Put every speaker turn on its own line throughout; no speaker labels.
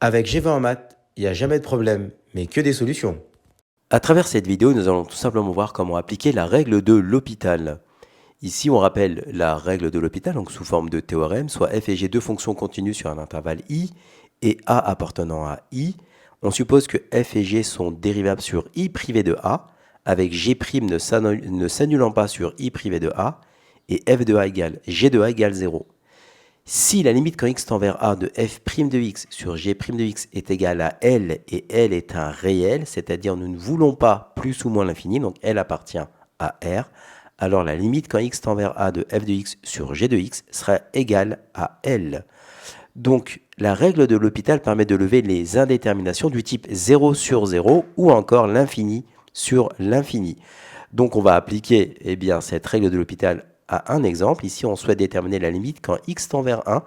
Avec G20 en maths, il n'y a jamais de problème, mais que des solutions. À travers cette vidéo, nous allons tout simplement voir comment appliquer la règle de l'hôpital. Ici, on rappelle la règle de l'hôpital, donc sous forme de théorème, soit f et g deux fonctions continues sur un intervalle i et a appartenant à i. On suppose que f et g sont dérivables sur i privé de a, avec g' ne s'annulant pas sur i privé de a, et f de a égale g de a égale 0. Si la limite quand x tend vers a de f' de x sur g' de x est égale à L et L est un réel, c'est-à-dire nous ne voulons pas plus ou moins l'infini, donc L appartient à R, alors la limite quand x tend vers a de f de x sur g de x sera égale à L. Donc la règle de l'hôpital permet de lever les indéterminations du type 0 sur 0 ou encore l'infini sur l'infini. Donc on va appliquer cette règle de l'hôpital à un exemple. Ici, on souhaite déterminer la limite quand x tend vers 1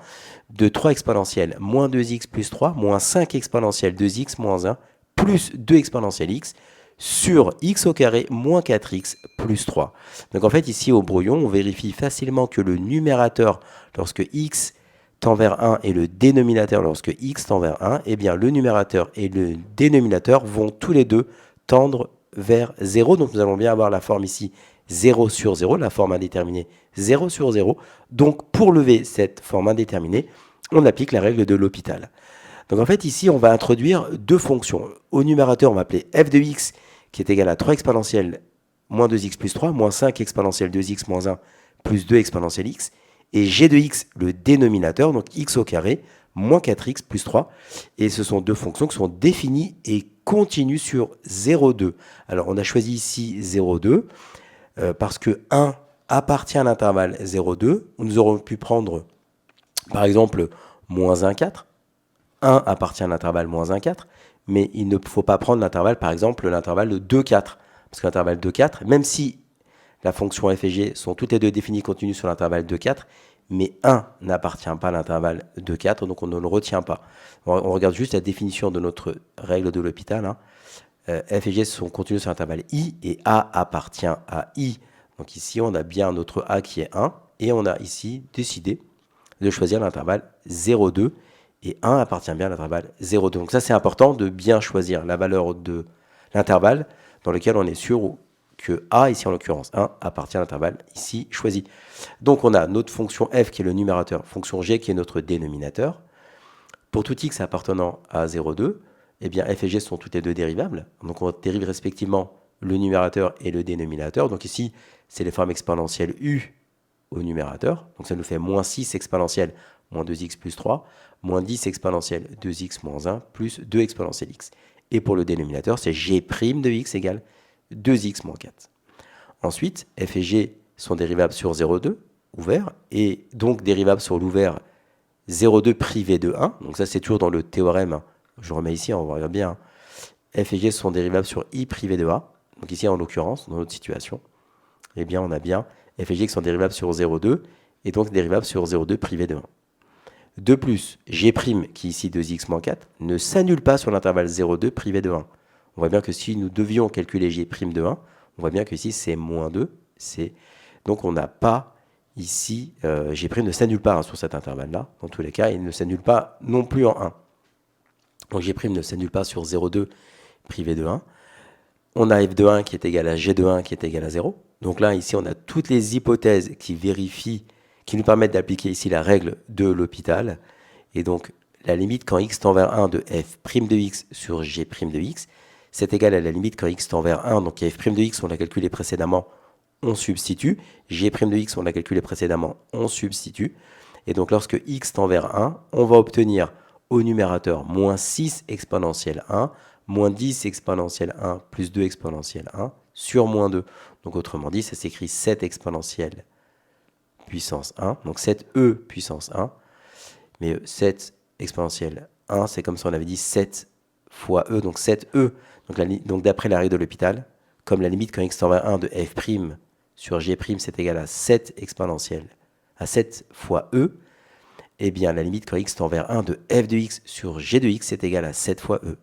de 3 exponentielle moins 2x plus 3 moins 5 exponentielle 2x moins 1 plus 2 exponentielle x sur x au carré moins 4x plus 3. Donc en fait, ici au brouillon, on vérifie facilement que le numérateur, lorsque x tend vers 1 et le dénominateur lorsque x tend vers 1, eh bien le numérateur et le dénominateur vont tous les deux tendre vers 0. Donc nous allons bien avoir la forme ici 0 sur 0, la forme indéterminée 0 sur 0. Donc pour lever cette forme indéterminée, on applique la règle de l'hôpital. Donc en fait ici on va introduire deux fonctions. Au numérateur on va appeler f de x qui est égal à 3 exponentielle moins 2x plus 3 moins 5 exponentielle 2x moins 1 plus 2 exponentielle x. Et g de x, le dénominateur, donc x au carré, moins 4x plus 3. Et ce sont deux fonctions qui sont définies et continues sur 0,2. Alors on a choisi ici 0,2 parce que 1 appartient à l'intervalle 0,2. Nous aurons pu prendre par exemple moins 1,4. 1 appartient à l'intervalle moins 1,4. Mais il ne faut pas prendre l'intervalle, par exemple, l'intervalle de 2,4. Parce que l'intervalle 2,4, même si la fonction f et g sont toutes les deux définies continues sur l'intervalle 2,4, mais 1 n'appartient pas à l'intervalle 2,4, donc on ne le retient pas. On regarde juste la définition de notre règle de l'hôpital. Hein. F et g sont continues sur l'intervalle i, et a appartient à i. Donc ici, on a bien notre a qui est 1, et on a ici décidé de choisir l'intervalle 0,2, et 1 appartient bien à l'intervalle 0,2. Donc ça, c'est important de bien choisir la valeur de l'intervalle dans lequel on est sûr que a, ici en l'occurrence 1, appartient à l'intervalle ici choisi. Donc on a notre fonction f qui est le numérateur, fonction g qui est notre dénominateur. Pour tout x appartenant à 0,2, eh bien f et g sont toutes les deux dérivables. Donc on dérive respectivement le numérateur et le dénominateur. Donc ici, c'est les formes exponentielles u au numérateur. Donc ça nous fait moins 6 exponentielle moins 2x plus 3, moins 10 exponentielle 2x moins 1, plus 2 exponentielle x. Et pour le dénominateur, c'est g' de x égale 2x moins 4. Ensuite, f et g sont dérivables sur 0,2, ouvert, et donc dérivables sur l'ouvert 0,2 privé de 1. Donc ça, c'est toujours dans le théorème. Je remets ici, on va voir bien. F et g sont dérivables sur i privé de a. Donc ici, en l'occurrence, dans notre situation, eh bien, on a bien f et g qui sont dérivables sur 0,2, et donc dérivables sur 0,2 privé de 1. De plus, g' qui est ici 2x moins 4 ne s'annule pas sur l'intervalle 0,2 privé de 1. On voit bien que si nous devions calculer g' de 1, on voit bien que ici c'est moins 2. Donc on n'a pas ici, g' ne s'annule pas sur cet intervalle-là. Dans tous les cas, il ne s'annule pas non plus en 1. Donc g' ne s'annule pas sur 0,2 privé de 1. On a f de 1 qui est égal à g de 1 qui est égal à 0. Donc là, ici, on a toutes les hypothèses qui vérifient, qui nous permettent d'appliquer ici la règle de l'hôpital. Et donc, la limite quand x tend vers 1 de f' de x sur g' de x, c'est égal à la limite quand x tend vers 1. Donc, f' de x, on l'a calculé précédemment, on substitue. G' de x, on l'a calculé précédemment, on substitue. Et donc, lorsque x tend vers 1, on va obtenir au numérateur moins 6 exponentielle 1, moins 10 exponentielle 1 plus 2 exponentielle 1 sur moins 2. Donc autrement dit, ça s'écrit 7 exponentielle puissance 1, donc 7e puissance 1. Mais 7 exponentielle 1, c'est comme si on avait dit 7 fois e, donc 7e. Donc d'après la règle de l'hôpital, comme la limite quand x tend vers 1 de f' sur g', c'est égal à 7 exponentielle, à 7 fois e, eh bien la limite quand x tend vers 1 de f de x sur g de x, c'est égal à 7 fois e.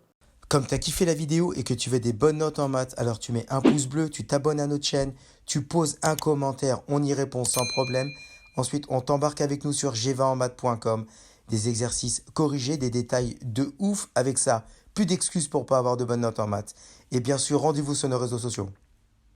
Comme tu as kiffé la vidéo et que tu veux des bonnes notes en maths, alors tu mets un pouce bleu, tu t'abonnes à notre chaîne, tu poses un commentaire, on y répond sans problème. Ensuite, on t'embarque avec nous sur g20enmaths.com des exercices corrigés, des détails de ouf avec ça. Plus d'excuses pour pas avoir de bonnes notes en maths. Et bien sûr, rendez-vous sur nos réseaux sociaux.